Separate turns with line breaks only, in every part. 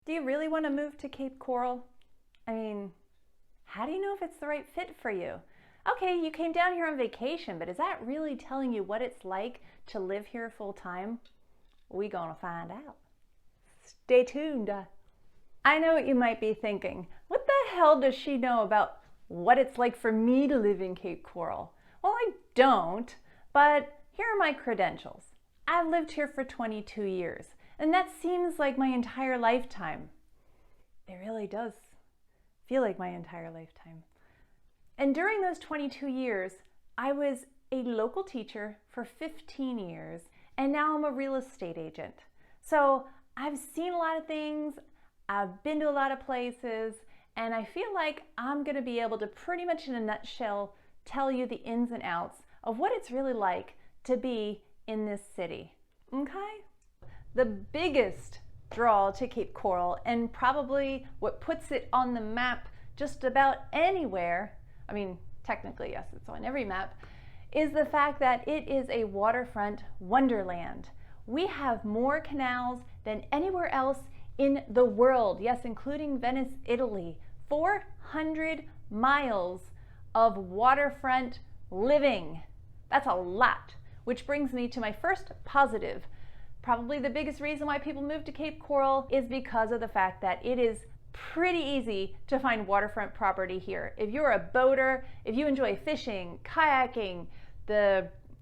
Do you really want to move to Cape Coral? I mean, how do you know if it's the right fit for you? Okay, you came down here on vacation, but is that really telling you what it's like to live here full time? We gonna find out. Stay tuned. I know what you might be thinking. What the hell does she know about what it's like for me to live in Cape Coral? Well, I don't, but here are my credentials. I've lived here for 22 years, and that seems like my entire lifetime. It really does feel like my entire lifetime. And during those 22 years, I was a local teacher for 15 years, and now I'm a real estate agent. So I've seen a lot of things, I've been to a lot of places, and I feel like I'm gonna be able to pretty much in a nutshell tell you the ins and outs of what it's really like to be in this city. Okay? The biggest draw to Cape Coral, and probably what puts it on the map just about anywhere, I mean, technically, yes, it's on every map, is the fact that it is a waterfront wonderland. We have more canals than anywhere else in the world, yes, including Venice, Italy. 400 miles of waterfront living. That's a lot, which brings me to my first positive. Probably the biggest reason why people move to Cape Coral is because of the fact that it is pretty easy to find waterfront property here. If you're a boater, if you enjoy fishing, kayaking,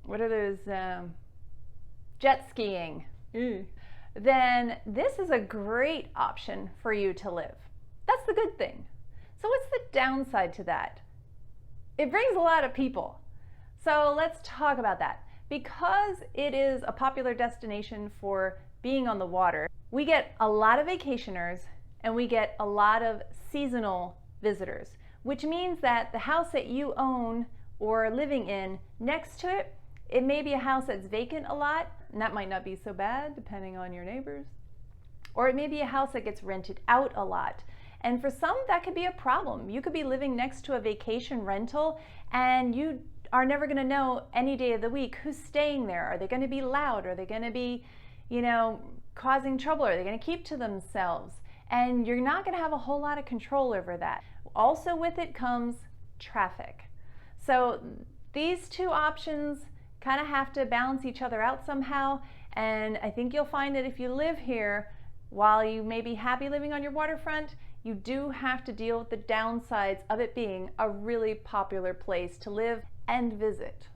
what are those, jet skiing, then this is a great option for you to live. That's the good thing. So what's the downside to that? It brings a lot of people. So let's talk about that. Because it is a popular destination for being on the water, we get a lot of vacationers and we get a lot of seasonal visitors, which means that the house that you own or are living in, next to it, it may be a house that's vacant a lot, and that might not be so bad depending on your neighbors. Or it may be a house that gets rented out a lot. And for some, that could be a problem. You could be living next to a vacation rental and you are never going to know any day of the week who's staying there. Are they going to be loud? Are they going to be, causing trouble? Are they going to keep to themselves? And you're not going to have a whole lot of control over that. Also with it comes traffic. So these two options kind of have to balance each other out somehow. And I think you'll find that if you live here, while you may be happy living on your waterfront, you do have to deal with the downsides of it being a really popular place to live and visit.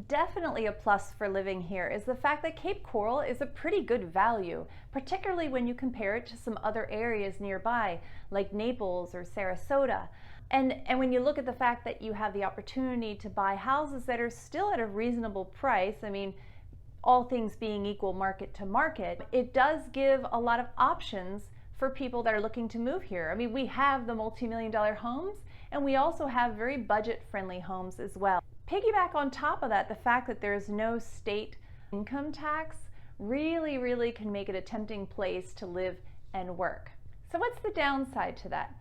Definitely a plus for living here is the fact that Cape Coral is a pretty good value, particularly when you compare it to some other areas nearby, like Naples or Sarasota. And when you look at the fact that you have the opportunity to buy houses that are still at a reasonable price, I mean, all things being equal market to market, it does give a lot of options for people that are looking to move here. I mean, we have the multi-million-dollar homes, and we also have very budget-friendly homes as well. Piggyback on top of that, the fact that there's no state income tax really can make it a tempting place to live and work. So what's the downside to that?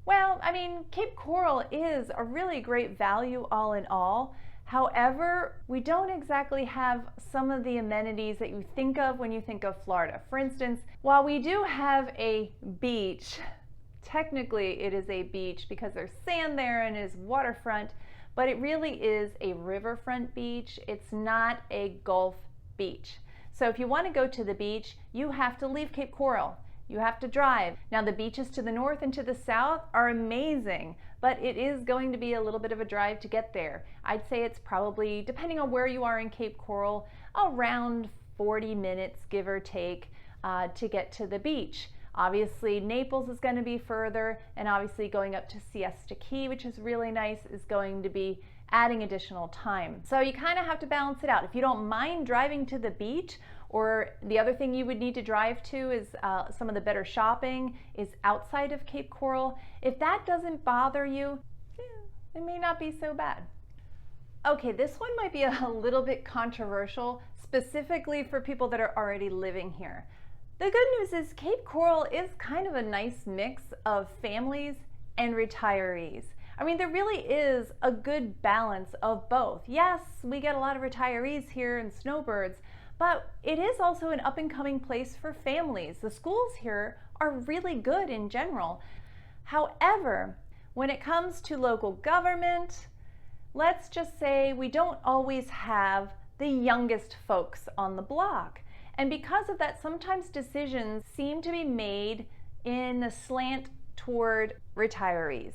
Well, I mean, Cape Coral is a really great value all in all. However, we don't exactly have some of the amenities that you think of when you think of Florida. For instance, while we do have a beach, technically it is a beach because there's sand there and it is waterfront, but it really is a riverfront beach. It's not a Gulf beach. So if you want to go to the beach, you have to leave Cape Coral. You have to drive. Now the beaches to the north and to the south are amazing, but it is going to be a little bit of a drive to get there. I'd say it's probably, depending on where you are in Cape Coral, around 40 minutes, give or take, to get to the beach. Obviously Naples is going to be further, and obviously going up to Siesta Key, which is really nice, is going to be adding additional time. So you kind of have to balance it out. If you don't mind driving to the beach, or the other thing you would need to drive to is some of the better shopping is outside of Cape Coral. If that doesn't bother you, it may not be so bad. Okay, this one might be a little bit controversial, specifically for people that are already living here. The good news is Cape Coral is kind of a nice mix of families and retirees. I mean, there really is a good balance of both. Yes, we get a lot of retirees here and snowbirds, but it is also an up and coming place for families. The schools here are really good in general. However, when it comes to local government, let's just say we don't always have the youngest folks on the block. And because of that, sometimes decisions seem to be made in a slant toward retirees.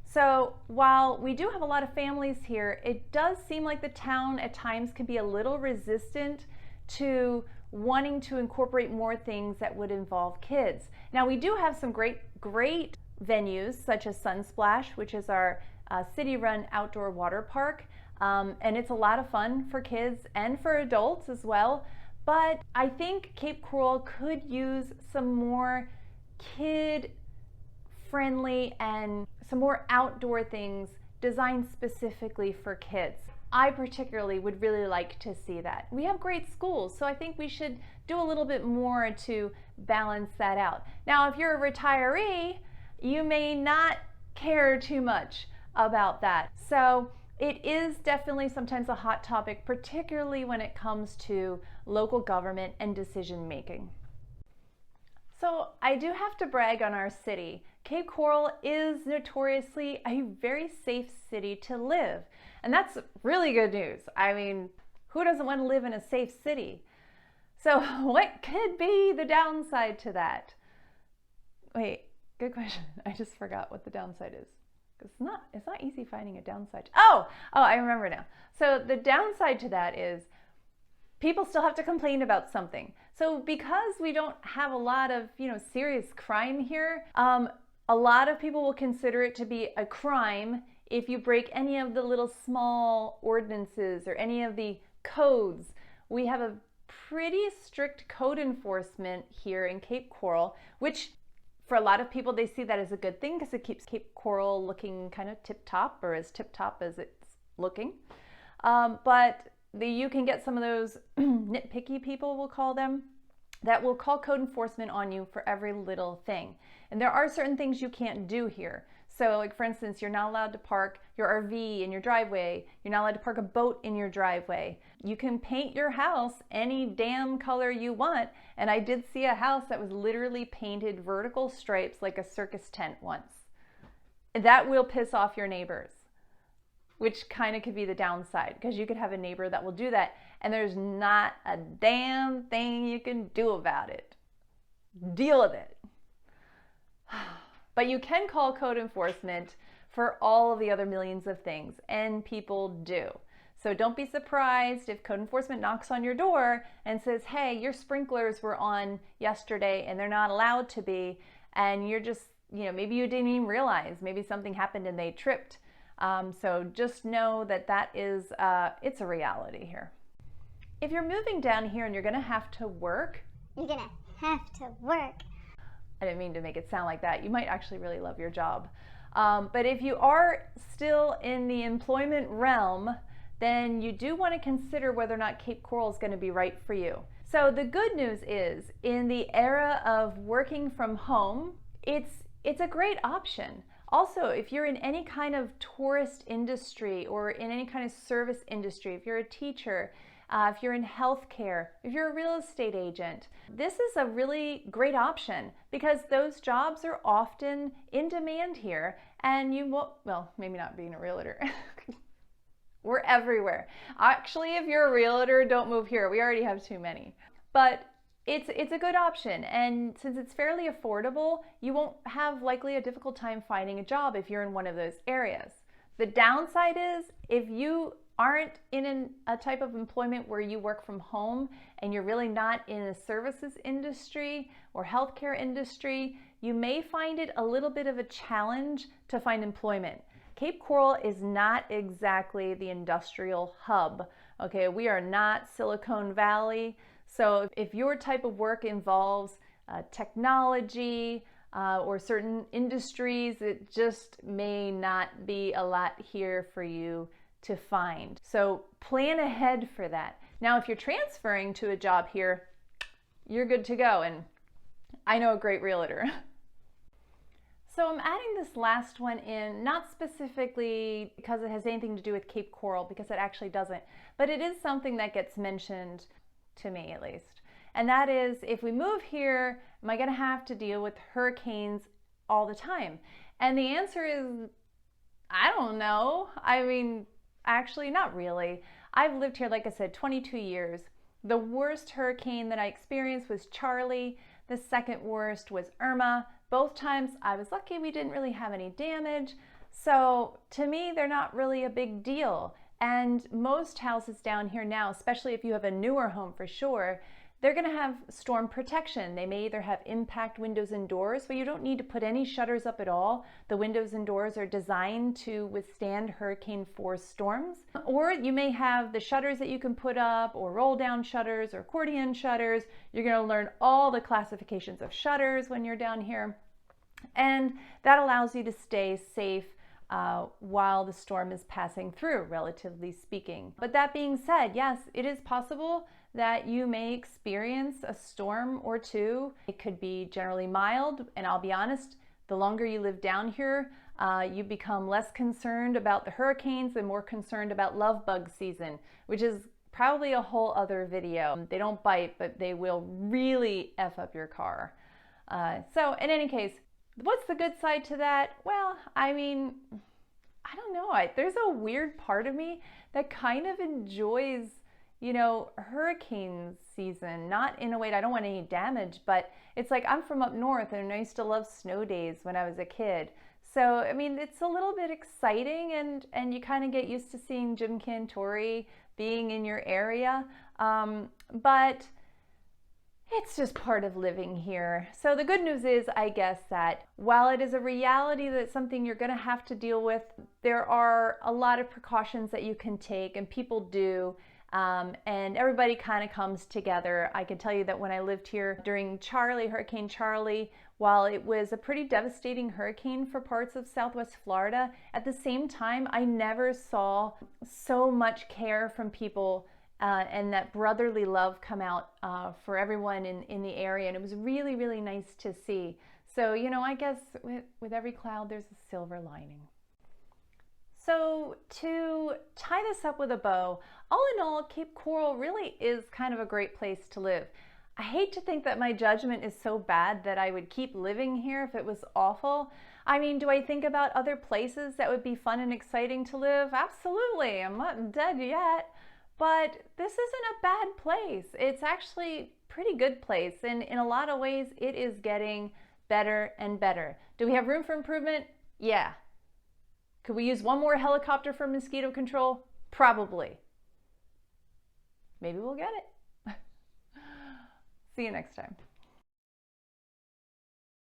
So while we do have a lot of families here, it does seem like the town at times can be a little resistant to wanting to incorporate more things that would involve kids. Now, we do have some great venues such as Sunsplash, which is our city-run outdoor water park, and it's a lot of fun for kids and for adults as well. But I think Cape Coral could use some more kid-friendly and some more outdoor things designed specifically for kids. I particularly would really like to see that. We have great schools, so I think we should do a little bit more to balance that out. Now, if you're a retiree, you may not care too much about that. So it is definitely sometimes a hot topic, particularly when it comes to local government and decision making. So I do have to brag on our city. Cape Coral is notoriously a very safe city to live. And that's really good news. I mean, who doesn't want to live in a safe city? So what could be the downside to that? Wait, good question. I just forgot what the downside is. It's not easy finding a downside. Oh, I remember now. So the downside to that is people still have to complain about something. So because we don't have a lot of, serious crime here, a lot of people will consider it to be a crime if you break any of the little small ordinances or any of the codes. We have a pretty strict code enforcement here in Cape Coral, which for a lot of people, they see that as a good thing because it keeps Cape Coral looking kind of tip-top, or as tip-top as it's looking. But you can get some of those nitpicky people, we'll call them, that will call code enforcement on you for every little thing. And there are certain things you can't do here. So like for instance, you're not allowed to park your RV in your driveway. You're not allowed to park a boat in your driveway. You can paint your house any damn color you want. And I did see a house that was literally painted vertical stripes like a circus tent once. That will piss off your neighbors, which kind of could be the downside, because you could have a neighbor that will do that and there's not a damn thing you can do about it. Deal with it. But you can call code enforcement for all of the other millions of things, and people do. So don't be surprised if code enforcement knocks on your door and says, hey, your sprinklers were on yesterday and they're not allowed to be, and you're just, maybe you didn't even realize, maybe something happened and they tripped. So just know that is, it's a reality here. If you're moving down here and you're gonna have to work.
You're gonna have to work.
I didn't mean to make it sound like that. You might actually really love your job. But if you are still in the employment realm, then you do want to consider whether or not Cape Coral is going to be right for you. So the good news is, in the era of working from home, it's a great option. Also, if you're in any kind of tourist industry or in any kind of service industry, if you're a teacher, if you're in healthcare, if you're a real estate agent, this is a really great option because those jobs are often in demand here, and you won't, well, maybe not being a realtor. We're everywhere. Actually, if you're a realtor, don't move here. We already have too many. But it's a good option, and since it's fairly affordable, you won't have likely a difficult time finding a job if you're in one of those areas. The downside is if you aren't in a type of employment where you work from home and you're really not in a services industry or healthcare industry, you may find it a little bit of a challenge to find employment. Cape Coral is not exactly the industrial hub. Okay, we are not Silicon Valley. So if your type of work involves technology or certain industries, it just may not be a lot here for you to find. So plan ahead for that. Now, if you're transferring to a job here, you're good to go. And I know a great realtor. So I'm adding this last one in, not specifically because it has anything to do with Cape Coral, because it actually doesn't, but it is something that gets mentioned to me at least. And that is, if we move here, am I going to have to deal with hurricanes all the time? And the answer is, I don't know. I mean, actually, not really. I've lived here, like I said, 22 years. The worst hurricane that I experienced was Charley. The second worst was Irma. Both times I was lucky we didn't really have any damage. So to me, they're not really a big deal. And most houses down here now, especially if you have a newer home for sure, they're going to have storm protection. They may either have impact windows and doors, but you don't need to put any shutters up at all. The windows and doors are designed to withstand hurricane force storms. Or you may have the shutters that you can put up, or roll down shutters, or accordion shutters. You're going to learn all the classifications of shutters when you're down here. And that allows you to stay safe while the storm is passing through, relatively speaking. But that being said, yes, it is possible that you may experience a storm or two. It could be generally mild, and I'll be honest, the longer you live down here, you become less concerned about the hurricanes and more concerned about love bug season, which is probably a whole other video. They don't bite, but they will really F up your car. So in any case, what's the good side to that? Well, I mean, I don't know. There's a weird part of me that kind of enjoys, you know, hurricane season. Not in a way that I don't want any damage, but it's like I'm from up north and I used to love snow days when I was a kid. So, I mean, it's a little bit exciting and you kind of get used to seeing Jim Cantore being in your area. But it's just part of living here. So the good news is, I guess, that while it is a reality that it's something you're going to have to deal with, there are a lot of precautions that you can take, and people do, and everybody kind of comes together. I can tell you that when I lived here during Charley, Hurricane Charley, while it was a pretty devastating hurricane for parts of Southwest Florida, at the same time, I never saw so much care from people and that brotherly love come out for everyone in the area. And it was really, really nice to see. So, you know, I guess with every cloud, there's a silver lining. So to tie this up with a bow, all in all, Cape Coral really is kind of a great place to live. I hate to think that my judgment is so bad that I would keep living here if it was awful. I mean, do I think about other places that would be fun and exciting to live? Absolutely. I'm not dead yet. But this isn't a bad place. It's actually a pretty good place. And in a lot of ways, it is getting better and better. Do we have room for improvement? Yeah. Could we use one more helicopter for mosquito control? Probably. Maybe we'll get it. See you next time.